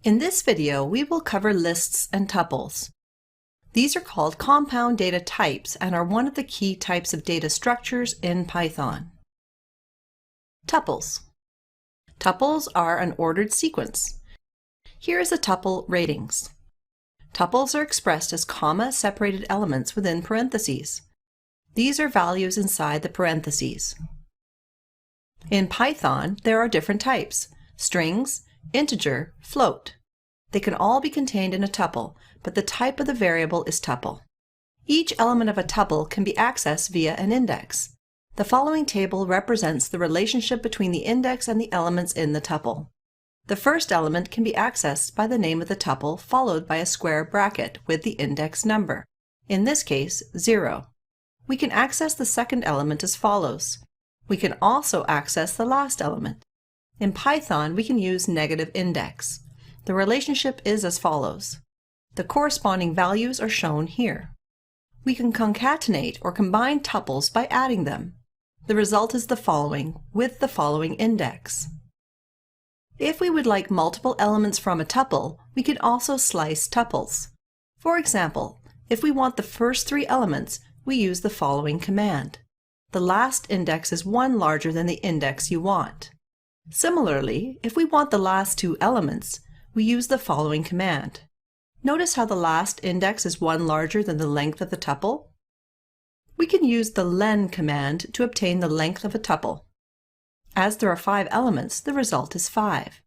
In this video, we will cover lists and tuples. These are called compound data types and are one of the key types of data structures in Python. Tuples. Tuples are an ordered sequence. Here is a tuple ratings. Tuples are expressed as comma-separated elements within parentheses. These are values inside the parentheses. In Python, there are different types: strings, integer, float. They can all be contained in a tuple, but the type of the variable is tuple. Each element of a tuple can be accessed via an index. The following table represents the relationship between the index and the elements in the tuple. The first element can be accessed by the name of the tuple followed by a square bracket with the index number, in this case 0. We can access the second element as follows. We can also access the last element. In Python, we can use negative index. The relationship is as follows. The corresponding values are shown here. We can concatenate or combine tuples by adding them. The result is the following, with the following index. If we would like multiple elements from a tuple, we can also slice tuples. For example, if we want the first 3 elements, we use the following command. The last index is 1 larger than the index you want. Similarly, if we want the last 2 elements, we use the following command. Notice how the last index is 1 larger than the length of the tuple? We can use the len command to obtain the length of a tuple. As there are 5 elements, the result is 5.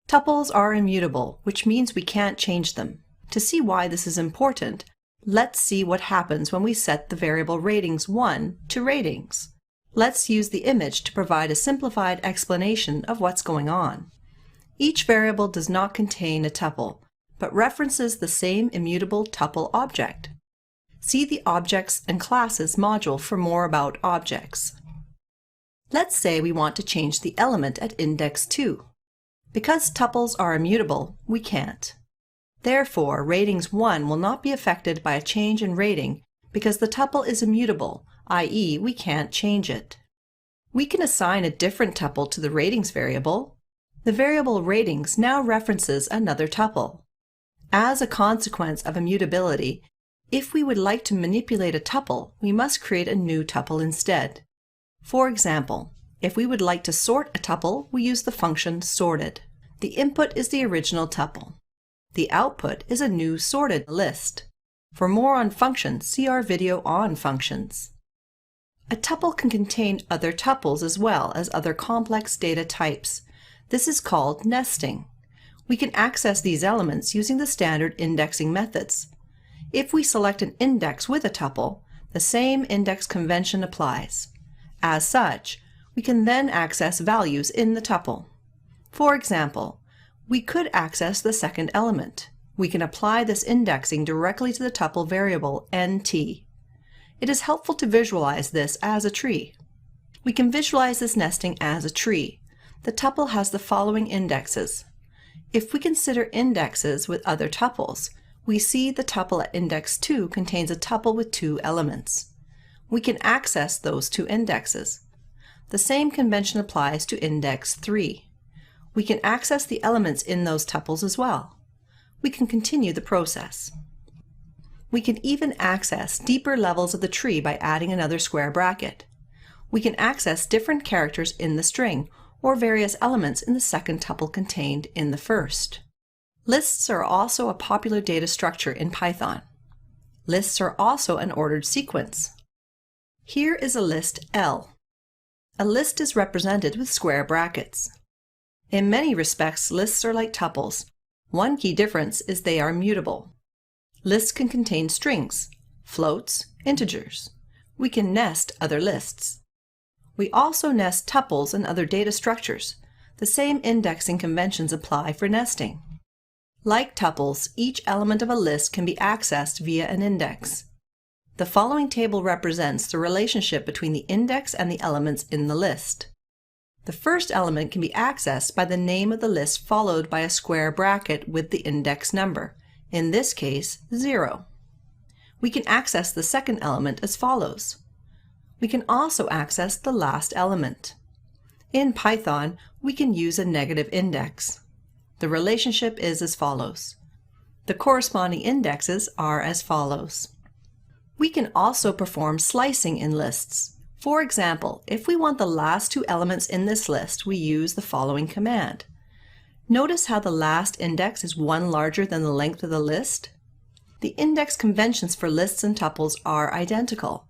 Tuples are immutable, which means we can't change them. To see why this is important, let's see what happens when we set the variable ratings1 to ratings. Let's use the image to provide a simplified explanation of what's going on. Each variable does not contain a tuple, but references the same immutable tuple object. See the Objects and Classes module for more about objects. Let's say we want to change the element at index 2. Because tuples are immutable, we can't. Therefore, ratings1 will not be affected by a change in rating because the tuple is immutable, i.e. we can't change it. We can assign a different tuple to the ratings variable. The variable ratings now references another tuple. As a consequence of immutability, if we would like to manipulate a tuple, we must create a new tuple instead. For example, if we would like to sort a tuple, we use the function sorted. The input is the original tuple. The output is a new sorted list. For more on functions, see our video on functions. A tuple can contain other tuples as well as other complex data types. This is called nesting. We can access these elements using the standard indexing methods. If we select an index with a tuple, the same index convention applies. As such, we can then access values in the tuple. For example, we could access the second element. We can apply this indexing directly to the tuple variable nt. It is helpful to visualize this as a tree. We can visualize this nesting as a tree. The tuple has the following indexes. If we consider indexes with other tuples, we see the tuple at index 2 contains a tuple with 2 elements. We can access those 2 indexes. The same convention applies to index 3. We can access the elements in those tuples as well. We can continue the process. We can even access deeper levels of the tree by adding another square bracket. We can access different characters in the string or various elements in the second tuple contained in the first. Lists are also a popular data structure in Python. Lists are also an ordered sequence. Here is a list L. A list is represented with square brackets. In many respects, lists are like tuples. One key difference is they are mutable. Lists can contain strings, floats, integers. We can nest other lists. We also nest tuples and other data structures. The same indexing conventions apply for nesting. Like tuples, each element of a list can be accessed via an index. The following table represents the relationship between the index and the elements in the list. The first element can be accessed by the name of the list followed by a square bracket with the index number, in this case 0. We can access the second element as follows. We can also access the last element. In Python, we can use a negative index. The relationship is as follows. The corresponding indexes are as follows. We can also perform slicing in lists. For example, if we want the last two elements in this list, we use the following command. Notice how the last index is one larger than the length of the list? The index conventions for lists and tuples are identical.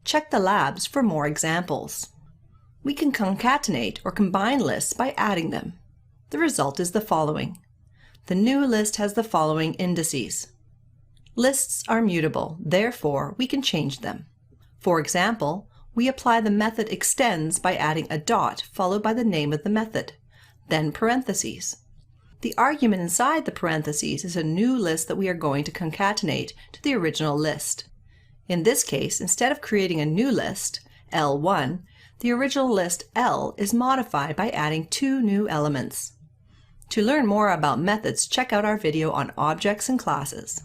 Check the labs for more examples. We can concatenate or combine lists by adding them. The result is the following. The new list has the following indices. Lists are mutable, therefore we can change them. For example, we apply the method extends by adding a dot followed by the name of the method, then parentheses. The argument inside the parentheses is a new list that we are going to concatenate to the original list. In this case, instead of creating a new list, L1, the original list L is modified by adding two new elements. To learn more about methods, check out our video on objects and classes.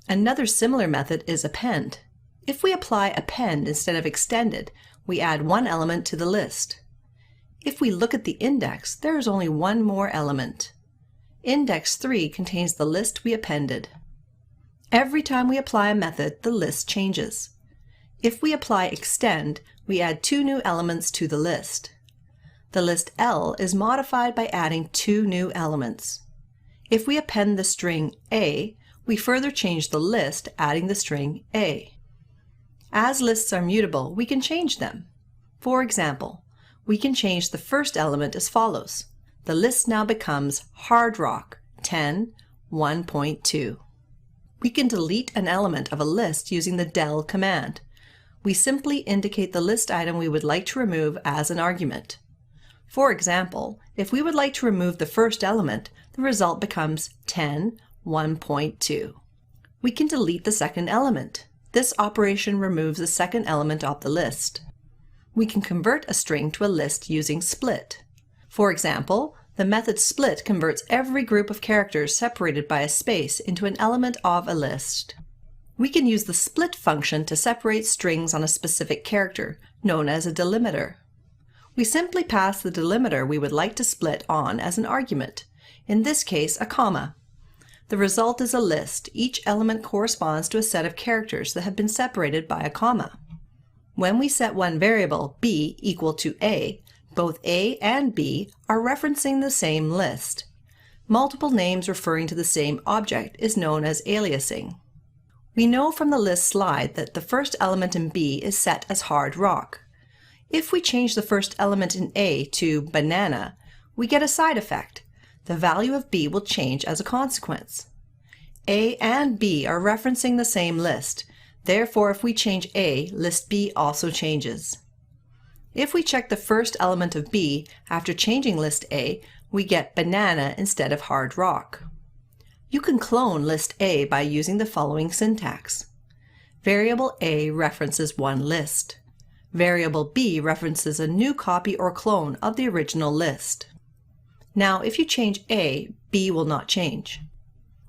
Another similar method is append. If we apply append instead of extended, we add one element to the list. If we look at the index, there is only one more element. Index 3 contains the list we appended. Every time we apply a method, the list changes. If we apply extend, we add two new elements to the list. The list L is modified by adding two new elements. If we append the string A, we further change the list, adding the string A. As lists are mutable, we can change them. For example, we can change the first element as follows. The list now becomes hard rock 10, 1.2. We can delete an element of a list using the del command. We simply indicate the list item we would like to remove as an argument. For example, if we would like to remove the first element, the result becomes 10, 1.2. We can delete the second element. This operation removes the second element of the list. We can convert a string to a list using split. For example, the method split converts every group of characters separated by a space into an element of a list. We can use the split function to separate strings on a specific character, known as a delimiter. We simply pass the delimiter we would like to split on as an argument, in this case a comma. The result is a list. Each element corresponds to a set of characters that have been separated by a comma. When we set one variable, b equal to a, both a and b are referencing the same list. Multiple names referring to the same object is known as aliasing. We know from the list slide that the first element in b is set as hard rock. If we change the first element in a to banana, we get a side effect. The value of b will change as a consequence. A and b are referencing the same list. Therefore, if we change a, list b also changes. If we check the first element of b after changing list a, we get banana instead of hard rock. You can clone list a by using the following syntax. Variable a references one list. Variable b references a new copy or clone of the original list. Now, if you change a, b will not change.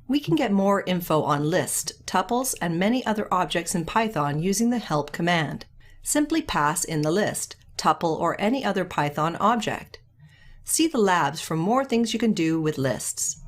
We can get more info on list, tuples, and many other objects in Python using the help command. Simply pass in the list, tuple, or any other Python object. See the labs for more things you can do with lists.